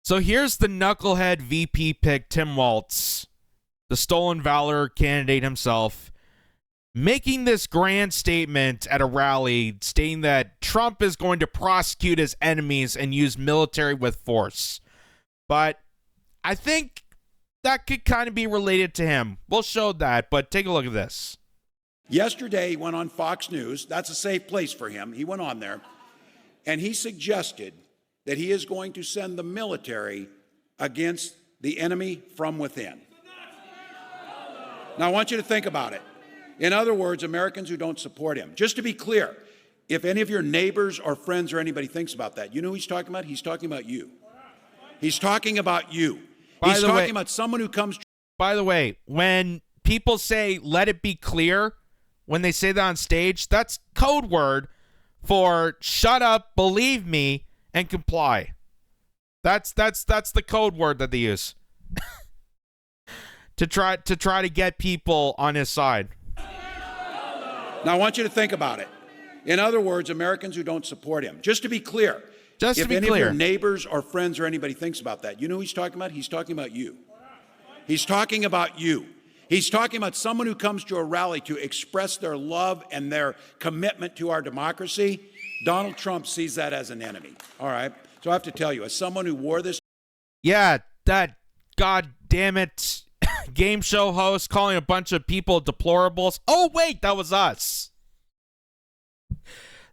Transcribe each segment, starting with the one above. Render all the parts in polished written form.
So here's the knucklehead VP pick, Tim Walz, the stolen valor candidate himself, making this grand statement at a rally stating that Trump is going to prosecute his enemies and use military with force. But I think that could kind of be related to him. We'll show that, but take a look at this. Yesterday, he went on Fox News. That's a safe place for him. He went on there, and he suggested that he is going to send the military against the enemy from within. Now, I want you to think about it. In other words, Americans who don't support him. Just to be clear, if any of your neighbors or friends or anybody thinks about that, you know who he's talking about? He's talking about you. He's talking about you. He's talking about someone who comes. By the way, when people say, let it be clear, when they say that on stage, that's code word for shut up, believe me, and comply. That's the code word that they use to try to get people on his side. Now, I want you to think about it. In other words, Americans who don't support him. Just to be clear, if any of your neighbors or friends or anybody thinks about that, you know who he's talking about? He's talking about you. He's talking about you. He's talking about someone who comes to a rally to express their love and their commitment to our democracy. Donald Trump sees that as an enemy. All right. So I have to tell you, as someone who wore this. Yeah, that goddamn it game show host calling a bunch of people deplorables. Oh, wait, that was us.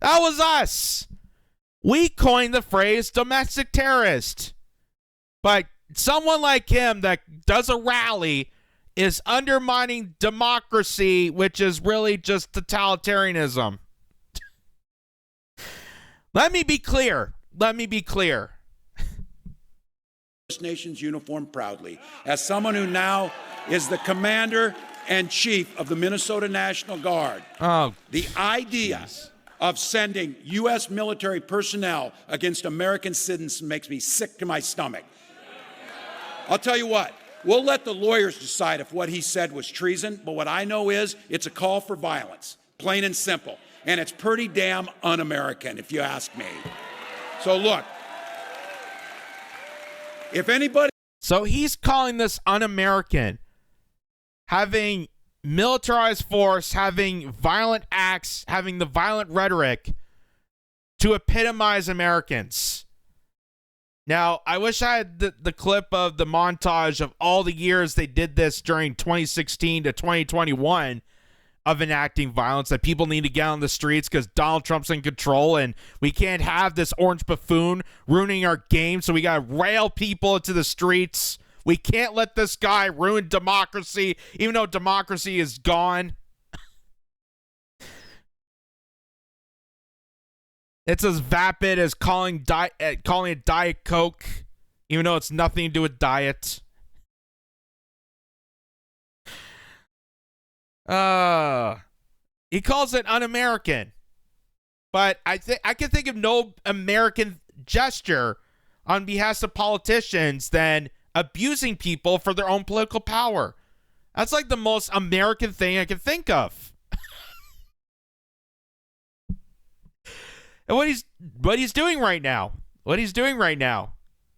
That was us. We coined the phrase domestic terrorist. But someone like him that does a rally is undermining democracy, which is really just totalitarianism. Let me be clear. This nation's uniform proudly. As someone who now is the commander and chief of the Minnesota National Guard, the idea of sending U.S. military personnel against American citizens makes me sick to my stomach. I'll tell you what, we'll let the lawyers decide if what he said was treason, but what I know is it's a call for violence, plain and simple. And it's pretty damn un-American, if you ask me. So look, if anybody... So he's calling this un-American. Having militarized force, having violent acts, having the violent rhetoric to epitomize Americans. Now, I wish I had the clip of the montage of all the years they did this during 2016 to 2021 of enacting violence, that people need to get on the streets because Donald Trump's in control and we can't have this orange buffoon ruining our game, so we got to rail people into the streets. We can't let this guy ruin democracy, even though democracy is gone. It's as vapid as calling it Diet Coke, even though it's nothing to do with diet. He calls it un-American. But I can think of no American gesture on behalf of politicians than abusing people for their own political power. That's like the most American thing I can think of. And what he's doing right now,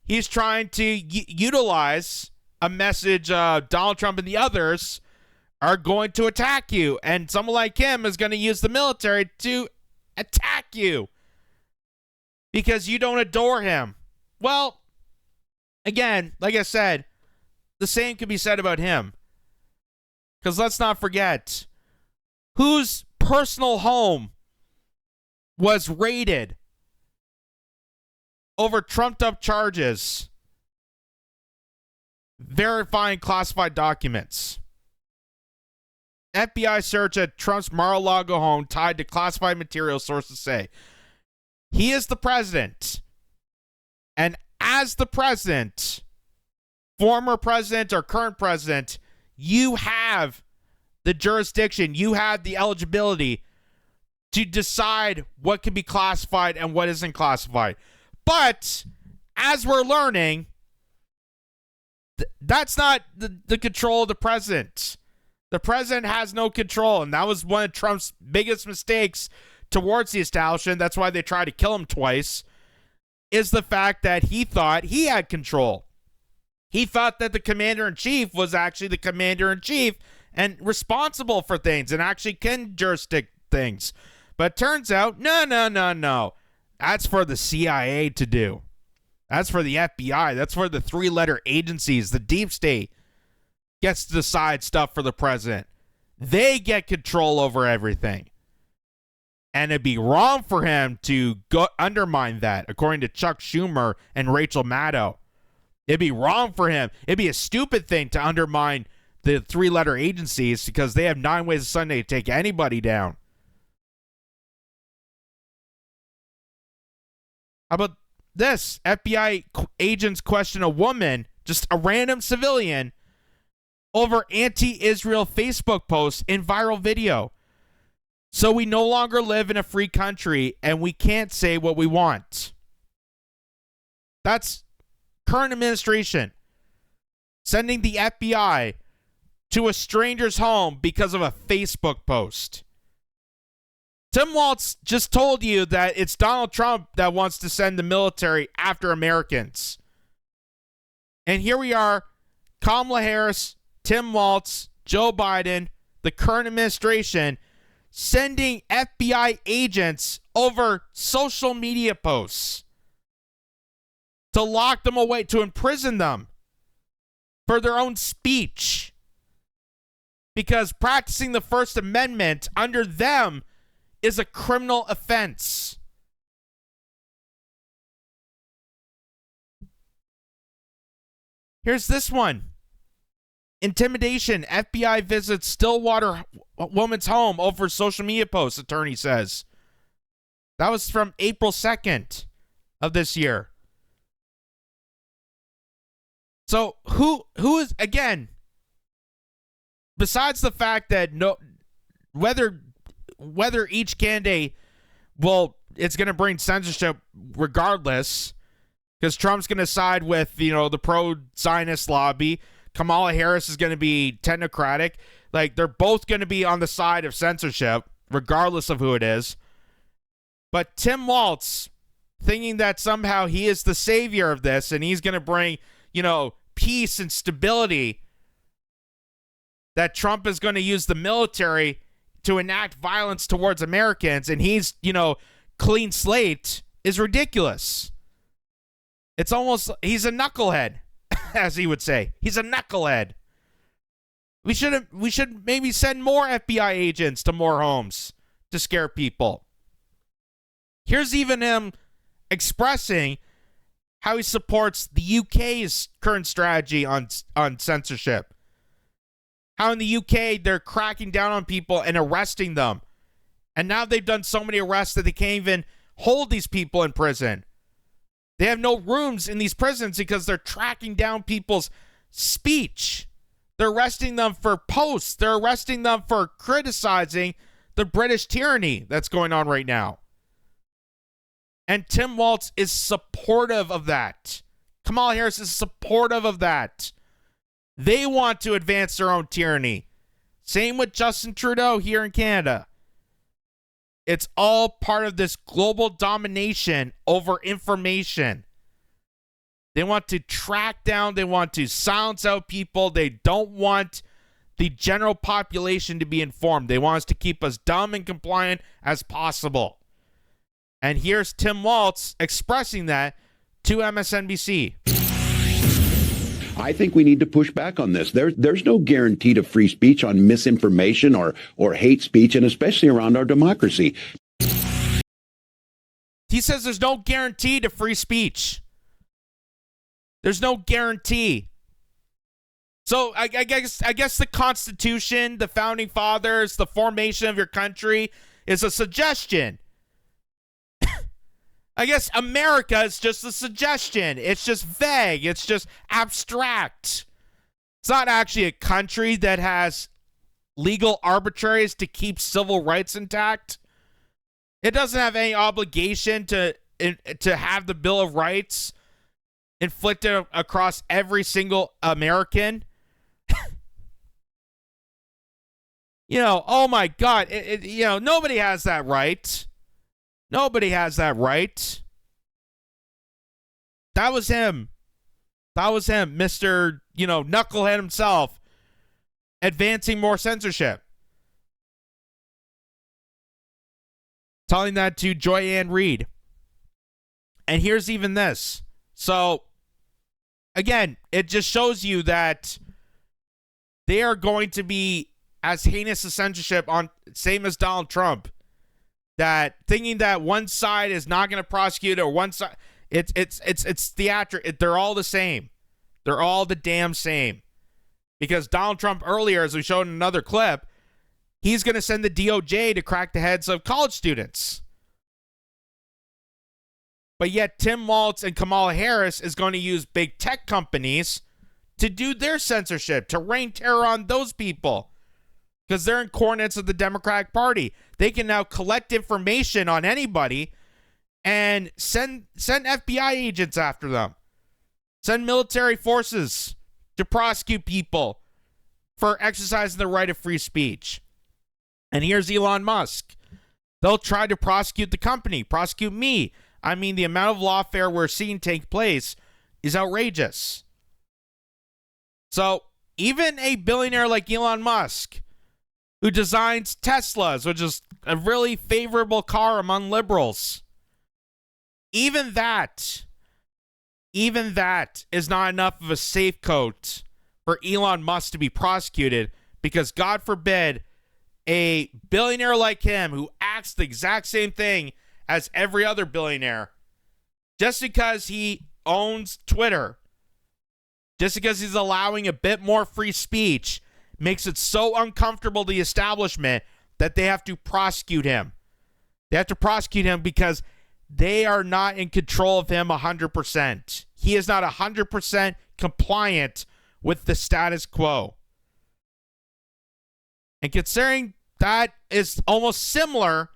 he's trying to utilize a message Donald Trump and the others are going to attack you, and someone like him is going to use the military to attack you because you don't adore him. Well, again, like I said, the same could be said about him. Because let's not forget, whose personal home was raided over trumped-up charges verifying classified documents. FBI search at Trump's Mar-a-Lago home tied to classified material, sources say. He is the president. And as the president, former president or current president, you have the jurisdiction, you have the eligibility to decide what can be classified and what isn't classified. But as we're learning, that's not the control of the president. The president has no control, and that was one of Trump's biggest mistakes towards the establishment. That's why they tried to kill him twice. is the fact that he thought he had control. He thought that the commander-in-chief was actually the commander-in-chief and responsible for things and actually can jurisdict things. But it turns out, no. That's for the CIA to do. That's for the FBI. That's for the three-letter agencies. The deep state gets to decide stuff for the president. They get control over everything. And it'd be wrong for him to go undermine that, according to Chuck Schumer and Rachel Maddow. It'd be wrong for him. It'd be a stupid thing to undermine the three-letter agencies because they have 9 ways of Sunday to take anybody down. How about this? FBI agents question a woman, just a random civilian, over anti-Israel Facebook posts in viral video. So we no longer live in a free country and we can't say what we want. That's current administration sending the FBI to a stranger's home because of a Facebook post. Tim Walz just told you that it's Donald Trump that wants to send the military after Americans. And here we are, Kamala Harris, Tim Walz, Joe Biden, the current administration, sending FBI agents over social media posts to lock them away, to imprison them for their own speech. Because practicing the First Amendment under them is a criminal offense. Here's this one. Intimidation. FBI visits Stillwater woman's home over social media posts, attorney says. That was from April 2nd of this year. So who is, again, besides the fact that whether each candidate it's going to bring censorship regardless, because Trump's going to side with, the pro-Zionist lobby. Kamala Harris is going to be technocratic. Like, they're both going to be on the side of censorship, regardless of who it is. But Tim Walz, thinking that somehow he is the savior of this and he's going to bring, peace and stability, that Trump is going to use the military to enact violence towards Americans and he's, clean slate, is ridiculous. It's almost, he's a knucklehead, as he would say. He's a knucklehead. We should maybe send more FBI agents to more homes to scare people. Here's even him expressing how he supports the UK's current strategy on censorship. How in the UK they're cracking down on people and arresting them. And now they've done so many arrests that they can't even hold these people in prison. They have no rooms in these prisons because they're tracking down people's speech. They're arresting them for posts. They're arresting them for criticizing the British tyranny that's going on right now. And Tim Walz is supportive of that. Kamala Harris is supportive of that. They want to advance their own tyranny. Same with Justin Trudeau here in Canada. It's all part of this global domination over information. They want to track down, they want to silence out people. They don't want the general population to be informed. They want us to keep us dumb and compliant as possible. And here's Tim Walz expressing that to MSNBC. I think we need to push back on this. There's no guarantee to free speech on misinformation or hate speech, and especially around our democracy. He says there's no guarantee to free speech. There's no guarantee. So I guess the Constitution, the Founding Fathers, the formation of your country is a suggestion. I guess America is just a suggestion. It's just vague. It's just abstract. It's not actually a country that has legal arbitraries to keep civil rights intact. It doesn't have any obligation to have the Bill of Rights inflicted across every single American. Oh my God. Nobody has that right. Nobody has that right. That was him. Mr. Knucklehead himself, advancing more censorship. Telling that to Joy Ann Reid. And here's even this. So, again, it just shows you that they are going to be as heinous as censorship on same as Donald Trump. That thinking that one side is not going to prosecute or one side, it's theatrical. They're all the same. They're all the damn same. Because Donald Trump earlier, as we showed in another clip, he's going to send the DOJ to crack the heads of college students. But yet Tim Walz and Kamala Harris is going to use big tech companies to do their censorship, to rain terror on those people. Because they're in coordinates of the Democratic Party. They can now collect information on anybody and send FBI agents after them. Send military forces to prosecute people for exercising the right of free speech. And here's Elon Musk. They'll try to prosecute the company, prosecute me. I mean, the amount of lawfare we're seeing take place is outrageous. So even a billionaire like Elon Musk, who designs Teslas, which is a really favorable car among liberals, even that is not enough of a safe coat for Elon Musk to be prosecuted, because God forbid a billionaire like him who acts the exact same thing as every other billionaire, just because he owns Twitter, just because he's allowing a bit more free speech, makes it so uncomfortable to the establishment that they have to prosecute him. They have to prosecute him because they are not in control of him 100%. He is not 100% compliant with the status quo. And considering that is almost similar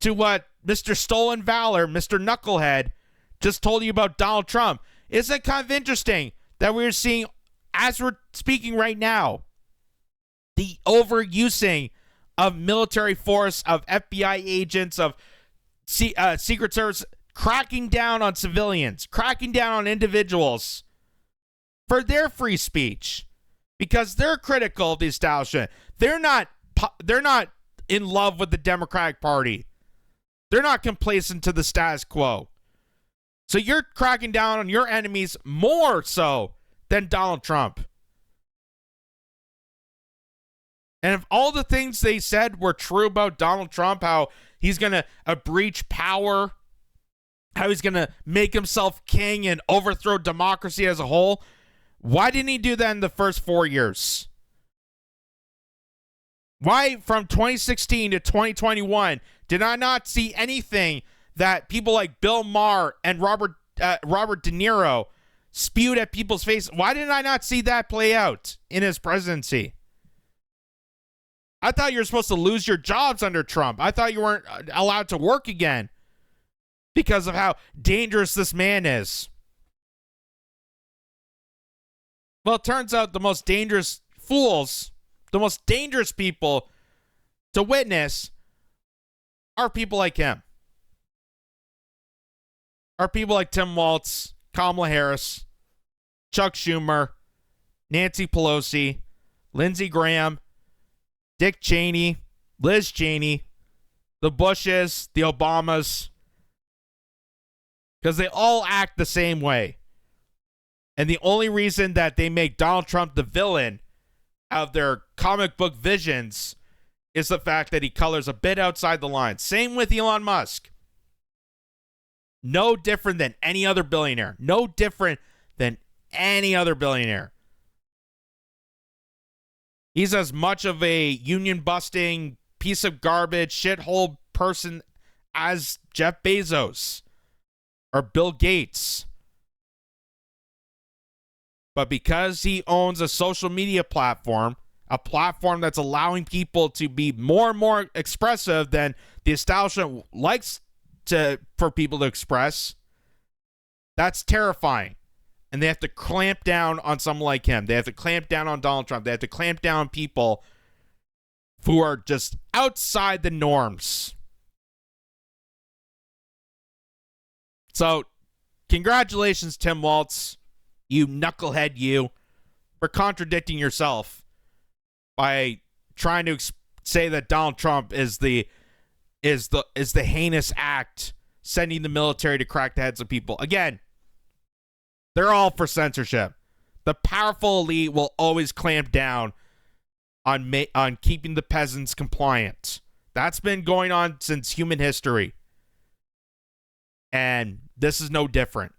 to what Mr. Stolen Valor, Mr. Knucklehead, just told you about Donald Trump, isn't it kind of interesting that we're seeing, as we're speaking right now, the overusing of military force, of FBI agents, of Secret Service, cracking down on civilians, cracking down on individuals for their free speech, because they're critical of the establishment. They're not in love with the Democratic Party. They're not complacent to the status quo. So you're cracking down on your enemies more so than Donald Trump. And if all the things they said were true about Donald Trump, how he's going to breach power, how he's going to make himself king and overthrow democracy as a whole, why didn't he do that in the first 4 years? Why, from 2016 to 2021, did I not see anything that people like Bill Maher and Robert De Niro spewed at people's faces? Why did I not see that play out in his presidency? I thought you were supposed to lose your jobs under Trump. I thought you weren't allowed to work again because of how dangerous this man is. Well, it turns out the most dangerous fools, the most dangerous people to witness are people like him. Are people like Tim Walz, Kamala Harris, Chuck Schumer, Nancy Pelosi, Lindsey Graham, Dick Cheney, Liz Cheney, the Bushes, the Obamas, because they all act the same way. And the only reason that they make Donald Trump the villain of their comic book visions is the fact that he colors a bit outside the line. Same with Elon Musk. No different than any other billionaire. No different than any other billionaire. He's as much of a union-busting piece of garbage, shithole person as Jeff Bezos or Bill Gates. But because he owns a social media platform, a platform that's allowing people to be more and more expressive than the establishment likes for people to express, that's terrifying. And they have to clamp down on someone like him. They have to clamp down on Donald Trump. They have to clamp down on people who are just outside the norms. So congratulations, Tim Walz, you knucklehead, you, for contradicting yourself by trying to say that Donald Trump is the heinous act, sending the military to crack the heads of people. Again, they're all for censorship. The powerful elite will always clamp down on keeping the peasants compliant. That's been going on since human history. And this is no different.